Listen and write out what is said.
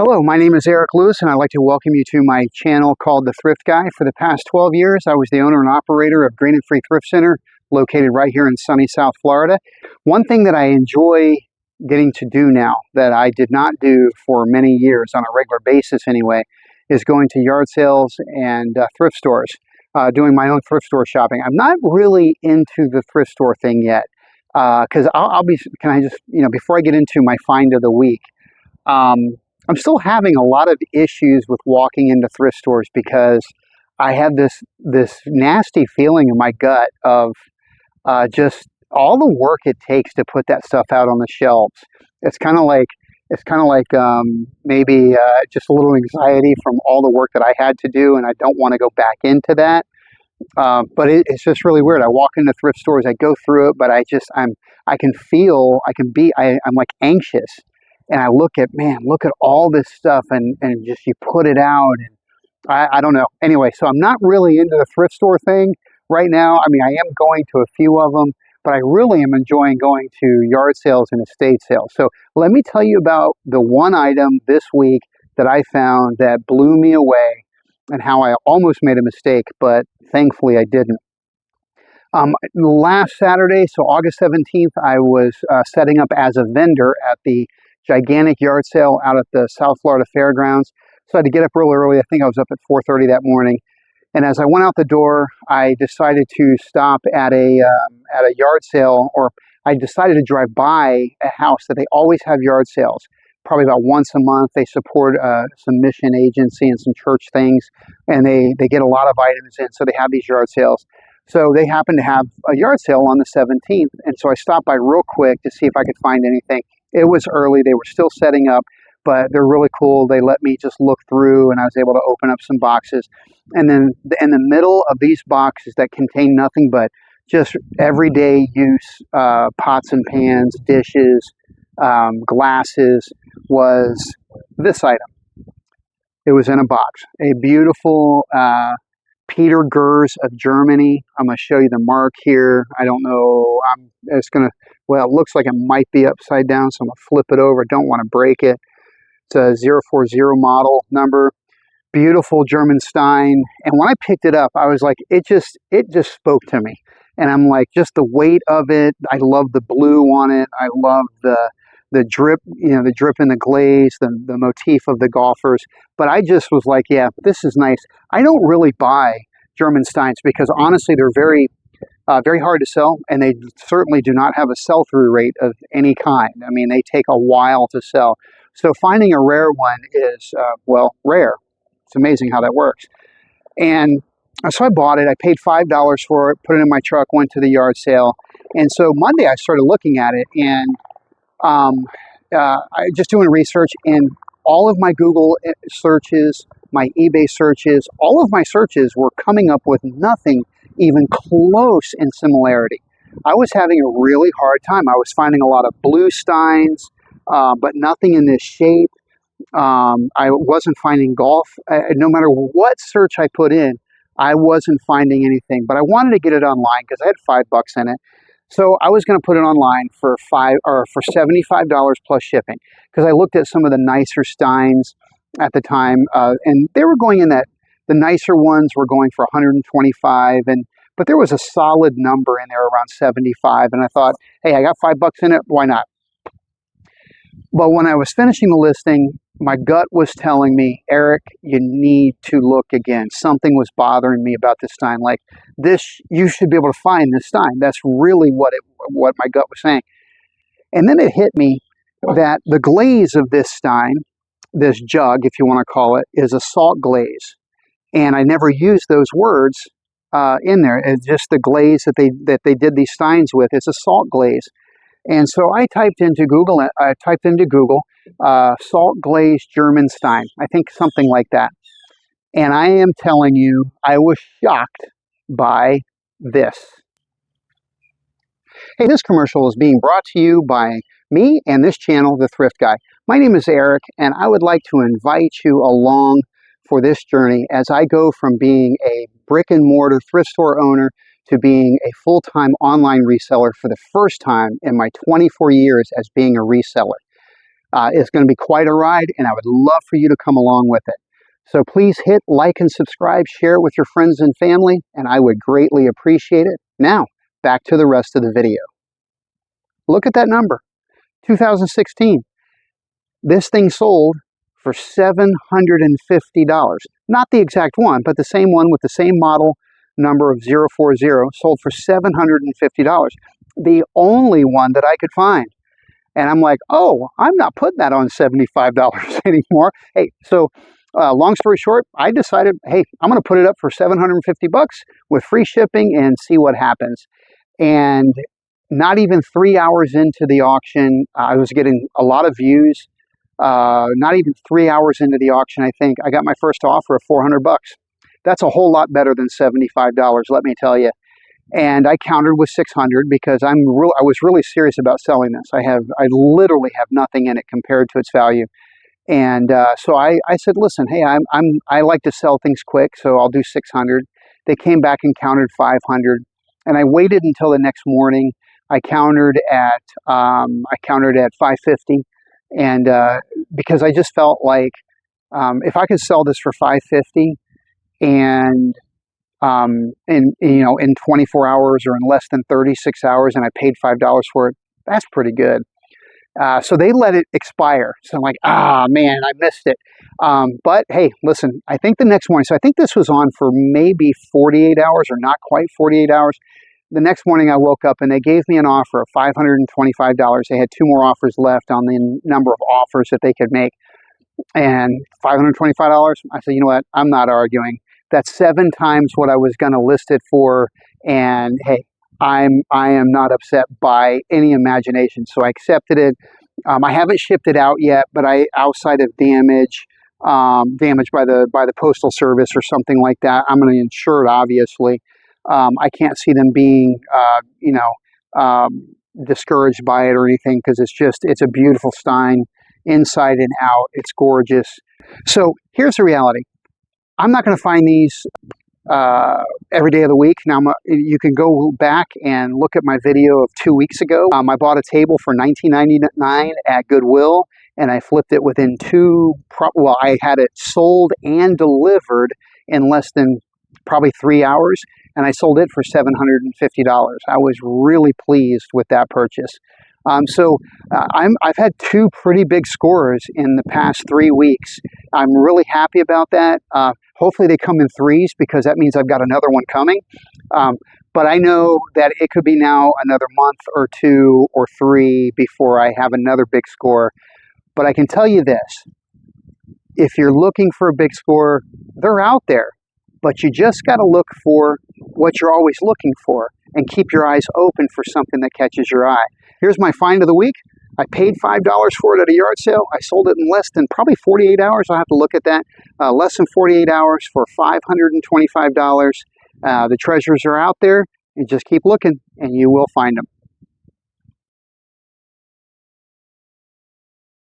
Hello, my name is Eric Lewis, and I'd like to welcome you to my channel called The Thrift Guy. For the past 12 years, I was the owner and operator of Green and Free Thrift Center, located right here in sunny South Florida. One thing that I enjoy getting to do now that I did not do for many years on a regular basis anyway, is going to yard sales and thrift stores, doing my own thrift store shopping. I'm not really into the thrift store thing yet, because can I just, before I get into my find of the week, I'm still having a lot of issues with walking into thrift stores because I have this nasty feeling in my gut of just all the work it takes to put that stuff out on the shelves. It's kind of like maybe just a little anxiety from all the work that I had to do, and I don't want to go back into that. But it's just really weird. I walk into thrift stores, I go through it, but I'm like anxious. And I look at all this stuff and just you put it out, and I don't know. Anyway, so I'm not really into the thrift store thing right now. I mean, I am going to a few of them, but I really am enjoying going to yard sales and estate sales. So let me tell you about the one item this week that I found that blew me away and how I almost made a mistake, but thankfully I didn't. Last Saturday, so August 17th, I was setting up as a vendor at the gigantic yard sale out at the South Florida Fairgrounds. So I had to get up real early. I think I was up at 4:30 that morning. And as I went out the door, I decided to stop at a yard sale, or I decided to drive by a house that they always have yard sales, probably about once a month. They support some mission agency and some church things, and they get a lot of items in, so they have these yard sales. So they happened to have a yard sale on the 17th, and so I stopped by real quick to see if I could find anything. It was early. They were still setting up, but they're really cool. They let me just look through, and I was able to open up some boxes. And then in the middle of these boxes that contain nothing but just everyday use pots and pans, dishes, glasses, was this item. It was in a box. A beautiful Peter Gers of Germany. I'm going to show you the mark here. I don't know. Well, it looks like it might be upside down, so I'm going to flip it over. Don't want to break it. It's a 040 model number. Beautiful German Stein. And when I picked it up, I was like, it just spoke to me. And I'm like, just the weight of it. I love the blue on it. I love the drip, the drip in the glaze, the motif of the golfers. But I just was like, yeah, this is nice. I don't really buy German Steins because honestly, they're very hard to sell, and they certainly do not have a sell-through rate of any kind. I mean, they take a while to sell. So finding a rare one is, rare. It's amazing how that works. And so I bought it. I paid $5 for it, put it in my truck, went to the yard sale. And so Monday I started looking at it, and I just doing research, and all of my Google searches, my eBay searches, all of my searches were coming up with nothing even close in similarity. I was having a really hard time. I was finding a lot of blue Steins, but nothing in this shape. I wasn't finding golf. No matter what search I put in, I wasn't finding anything. But I wanted to get it online because I had $5 in it. So I was going to put it online for $75 plus shipping, because I looked at some of the nicer Steins at the time, and they were going in that. The nicer ones were going for $125, but there was a solid number in there around $75, and I thought, hey, I got $5 in it, why not? But when I was finishing the listing, my gut was telling me, Eric, you need to look again. Something was bothering me about this Stein. Like this, you should be able to find this Stein. That's really what my gut was saying. And then it hit me that the glaze of this Stein, this jug, if you want to call it, is a salt glaze. And I never used those words in there. It's just the glaze that they did these Steins with. It's a salt glaze. And so I typed into Google, salt glaze German Stein. I think something like that. And I am telling you, I was shocked by this. Hey, this commercial is being brought to you by me and this channel, The Thrift Guy. My name is Eric, and I would like to invite you along for this journey as I go from being a brick and mortar thrift store owner to being a full-time online reseller for the first time in my 24 years as being a reseller. It's going to be quite a ride, and I would love for you to come along with it. So please hit like and subscribe, share it with your friends and family, and I would greatly appreciate it. Now, back to the rest of the video. Look at that number, 2016. This thing sold for $750. Not the exact one, but the same one with the same model number of 040 sold for $750. The only one that I could find. And I'm like, oh, I'm not putting that on $75 anymore. Hey, so long story short, I decided, hey, I'm going to put it up for $750 with free shipping and see what happens. And not even 3 hours into the auction, I was getting a lot of views. Not even 3 hours into the auction, I think, I got my first offer of $400. That's a whole lot better than $75, let me tell you. And I countered with 600 because I was really serious about selling this. I literally have nothing in it compared to its value. And so I said, listen, hey, I like to sell things quick, so I'll do 600. They came back and countered 500, and I waited until the next morning. I countered at 550, and because I just felt like if I could sell this for 550 and in 24 hours or in less than 36 hours, and I paid $5 for it, that's pretty good. So they let it expire. So I'm like, man, I missed it. But hey, listen, I think the next morning, so I think this was on for maybe 48 hours or not quite 48 hours. The next morning I woke up and they gave me an offer of $525. They had 2 more offers left on the number of offers that they could make. And $525, I said, you know what, I'm not arguing. That's 7 times what I was going to list it for. And hey, I am not upset by any imagination. So I accepted it. I haven't shipped it out yet, but outside of damage by the Postal Service or something like that, I'm going to insure it, obviously. I can't see them being, discouraged by it or anything, because it's a beautiful Stein inside and out. It's gorgeous. So here's the reality. I'm not going to find these every day of the week. Now, you can go back and look at my video of 2 weeks ago. I bought a table for $19.99 at Goodwill, and I flipped it within I had it sold and delivered in less than probably 3 hours, and I sold it for $750. I was really pleased with that purchase. I've had 2 pretty big scores in the past 3 weeks. I'm really happy about that. Hopefully they come in 3s, because that means I've got another one coming. But I know that it could be now another month or 2 or 3 before I have another big score. But I can tell you this, if you're looking for a big score, they're out there. But you just got to look for what you're always looking for and keep your eyes open for something that catches your eye. Here's my find of the week. I paid $5 for it at a yard sale. I sold it in less than probably 48 hours. I'll have to look at that. Less than 48 hours for $525. The treasures are out there. And just keep looking and you will find them.